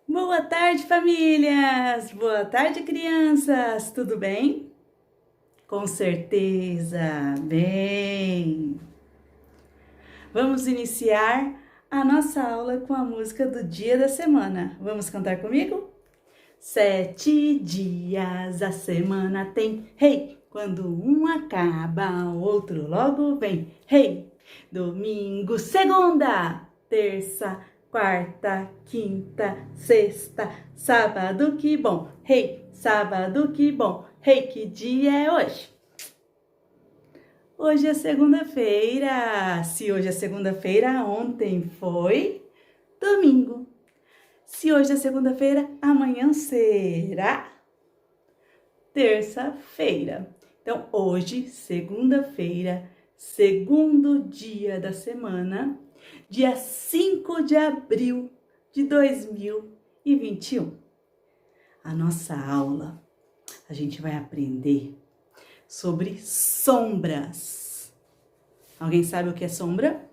Boa tarde, famílias! Boa tarde, crianças! Tudo bem? Com certeza! Bem! Vamos iniciar a nossa aula com a música do dia da semana. Vamos cantar comigo? 7 dias a semana tem, hey! Quando um acaba, o outro logo vem, hey! Domingo, segunda, terça, quarta, quinta, sexta, sábado, que bom, hey! Sábado, que bom, hey! Que dia é hoje? Hoje é segunda-feira. Se hoje é segunda-feira, ontem foi domingo. Se hoje é segunda-feira, amanhã será terça-feira. Então, hoje, segunda-feira, segundo dia da semana, dia 5 de abril de 2021. A nossa aula, a gente vai aprender sobre sombras. Alguém sabe o que é sombra?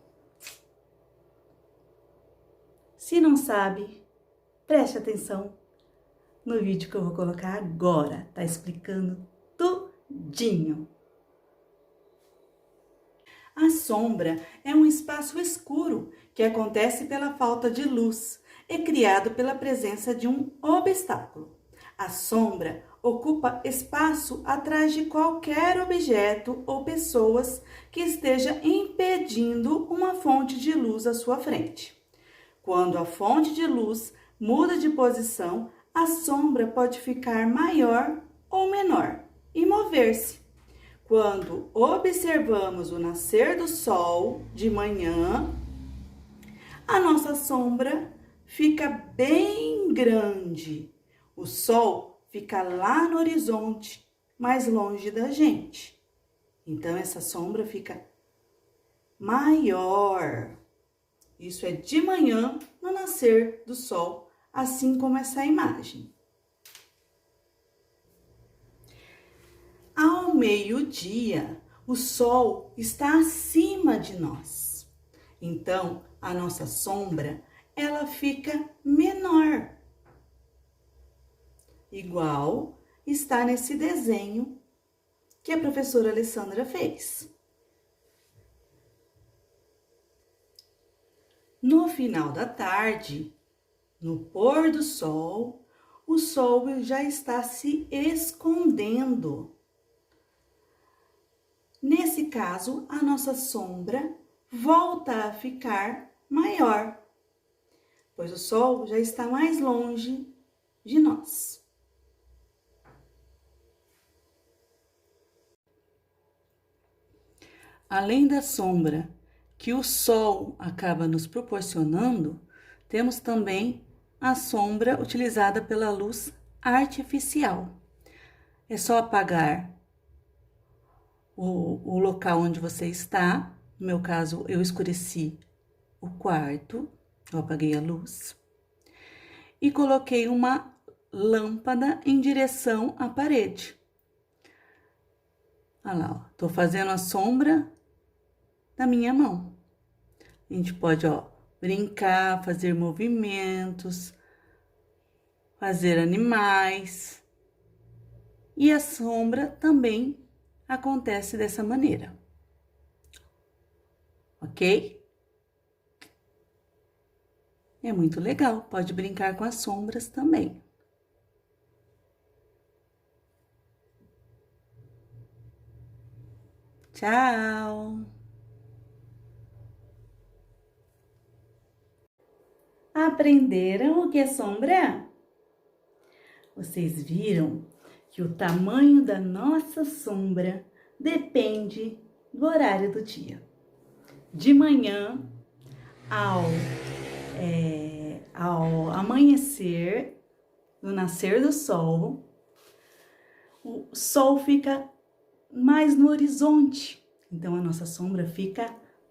Se não sabe, preste atenção no vídeo que eu vou colocar agora. Tá explicando tudinho. A sombra é um espaço escuro que acontece pela falta de luz e criado pela presença de um obstáculo. A sombra ocupa espaço atrás de qualquer objeto ou pessoas que esteja impedindo uma fonte de luz à sua frente. Quando a fonte de luz muda de posição, a sombra pode ficar maior ou menor e mover-se. Quando observamos o nascer do sol de manhã, a nossa sombra fica bem grande. O sol fica lá no horizonte, mais longe da gente. Então, essa sombra fica maior. Isso é de manhã, no nascer do sol, assim como essa imagem. Ao meio-dia, o sol está acima de nós. Então, a nossa sombra, ela fica menor. Igual está nesse desenho que a professora Alessandra fez. No final da tarde, no pôr do sol, o sol já está se escondendo. Nesse caso, a nossa sombra volta a ficar maior, pois o sol já está mais longe de nós. Além da sombra que o sol acaba nos proporcionando, temos também a sombra utilizada pela luz artificial. É só apagar o local onde você está. No meu caso, eu escureci o quarto, eu apaguei a luz e coloquei uma lâmpada em direção à parede. Olha lá, ó, tô fazendo a sombra da minha mão. A gente pode, ó, brincar, fazer movimentos, fazer animais. E a sombra também acontece dessa maneira. Ok? É muito legal, pode brincar com as sombras também. Tchau! Aprenderam o que é sombra? Vocês viram que o tamanho da nossa sombra depende do horário do dia. De manhã, ao amanhecer, no nascer do sol, o sol fica mais no horizonte, então a nossa sombra fica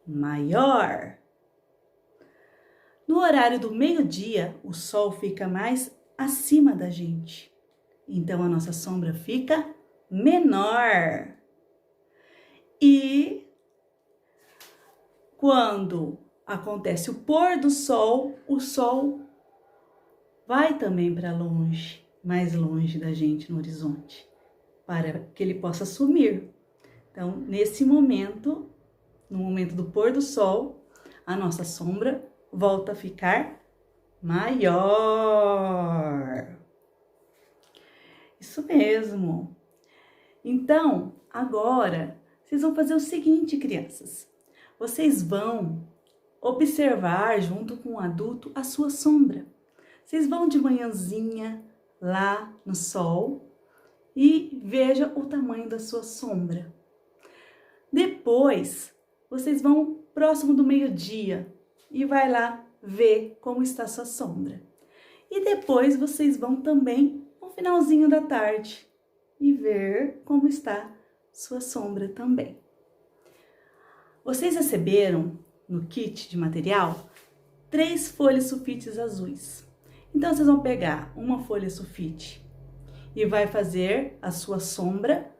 maior. No horário do meio-dia, o sol fica mais acima da gente, então a nossa sombra fica menor. E quando acontece o pôr do sol, o sol vai também para longe, mais longe da gente no horizonte, para que ele possa sumir. Então, nesse momento, no momento do pôr do sol, a nossa sombra volta a ficar maior. Isso mesmo. Então, agora, vocês vão fazer o seguinte, crianças. Vocês vão observar, junto com o adulto, a sua sombra. Vocês vão de manhãzinha lá no sol e veja o tamanho da sua sombra. Depois, vocês vão próximo do meio-dia e vai lá ver como está a sua sombra. E depois vocês vão também no finalzinho da tarde e ver como está sua sombra também. Vocês receberam no kit de material 3 folhas sulfites azuis. Então, vocês vão pegar uma folha sulfite e vai fazer a sua sombra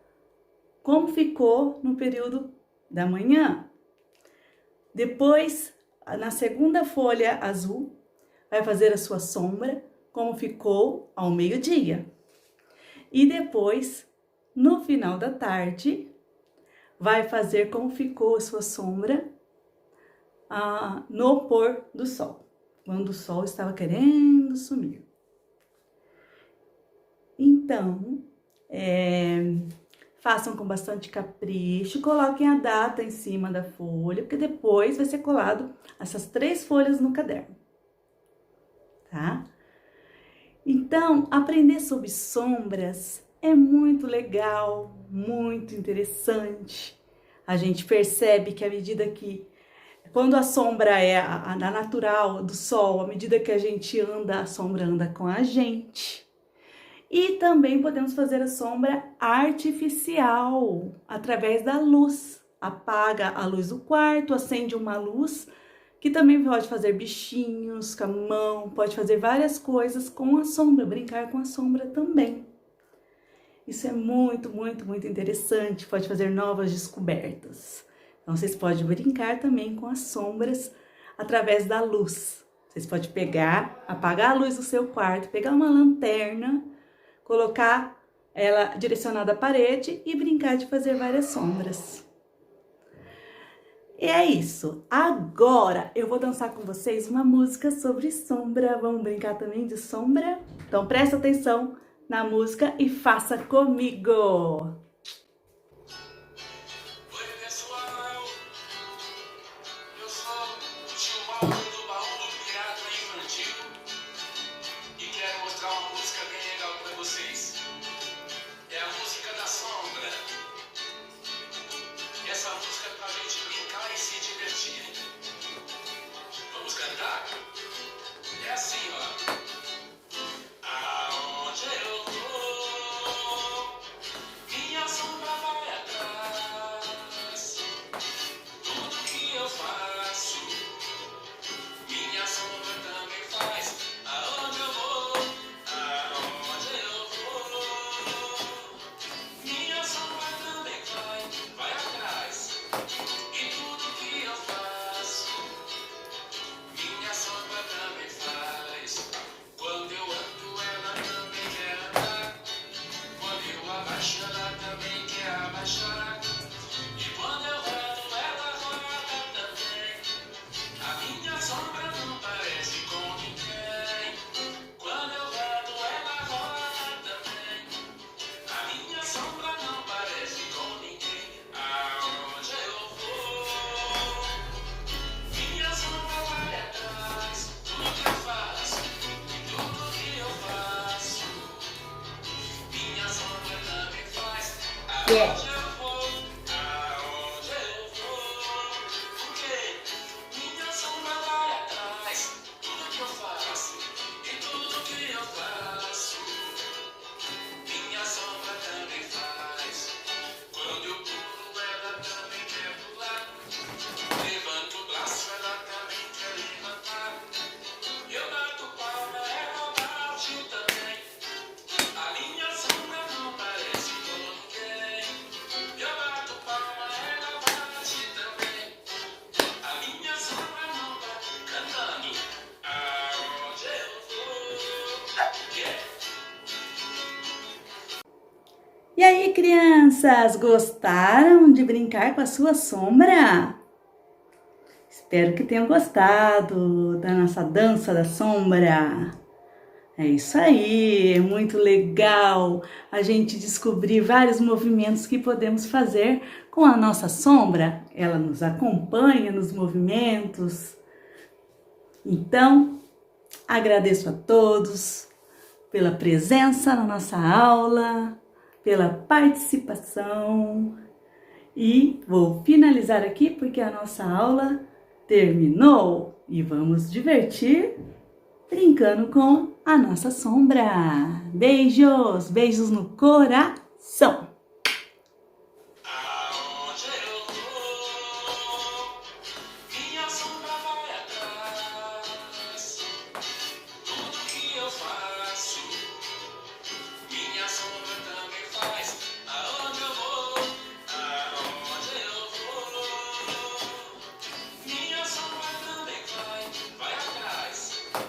como ficou no período da manhã. Depois, na segunda folha azul, vai fazer a sua sombra como ficou ao meio-dia. E depois, no final da tarde, vai fazer como ficou a sua sombra no pôr do sol, quando o sol estava querendo sumir. Então, façam com bastante capricho, coloquem a data em cima da folha, porque depois vai ser colado essas 3 folhas no caderno, tá? Então, aprender sobre sombras é muito legal, muito interessante. A gente percebe que à medida que, quando a sombra é a natural do sol, à medida que a gente anda, a sombra anda com a gente. E também podemos fazer a sombra artificial, através da luz. Apaga a luz do quarto, acende uma luz, que também pode fazer bichinhos com a mão, pode fazer várias coisas com a sombra, brincar com a sombra também. Isso é muito, muito, muito interessante, pode fazer novas descobertas. Então, vocês podem brincar também com as sombras através da luz. Vocês podem apagar a luz do seu quarto, pegar uma lanterna, colocar ela direcionada à parede e brincar de fazer várias sombras. E é isso. Agora eu vou dançar com vocês uma música sobre sombra. Vamos brincar também de sombra? Então presta atenção na música e faça comigo. Oi, pessoal. Eu sou o tio Mauro do Baú do Pirata Infantil e quero mostrar uma música bem legal para vocês. É a música da sombra. Essa música é pra gente brincar e se divertir. Vamos cantar? É assim, ó. Aonde eu vou, minha sombra vai atrás. Tudo que eu faço, minha sombra também faz. Aonde eu vou, minha sombra também vai atrás. E tudo que eu faço, minha sombra também faz. Quando eu ando, ela também quer andar. Quando eu abaixo, ela também quer abaixar. E quando eu rodo, ela roda também. A minha sombra não parece com ninguém. Quando eu rodo, ela roda também. A minha sombra não parece com ninguém. Aonde eu vou, minha sombra vai atrás. Tudo que eu faço e tudo que eu faço, minha sombra também faz. Aonde eu vou, porque minha sombra vai atrás. Tudo que eu faço e tudo que eu faço, minha sombra também faz. Quando eu pulo, ela também quer pular. Levanto o braço, ela também quer levantar. Eu bato palma, ela bate também. A minha sombra não parece com ninguém. E aí, crianças, gostaram de brincar com a sua sombra? Espero que tenham gostado da nossa dança da sombra. É isso aí, é muito legal a gente descobrir vários movimentos que podemos fazer com a nossa sombra. Ela nos acompanha nos movimentos. Então, agradeço a todos pela presença na nossa aula, pela participação. E vou finalizar aqui porque a nossa aula terminou e vamos divertir brincando com a nossa sombra. Beijos, beijos no coração!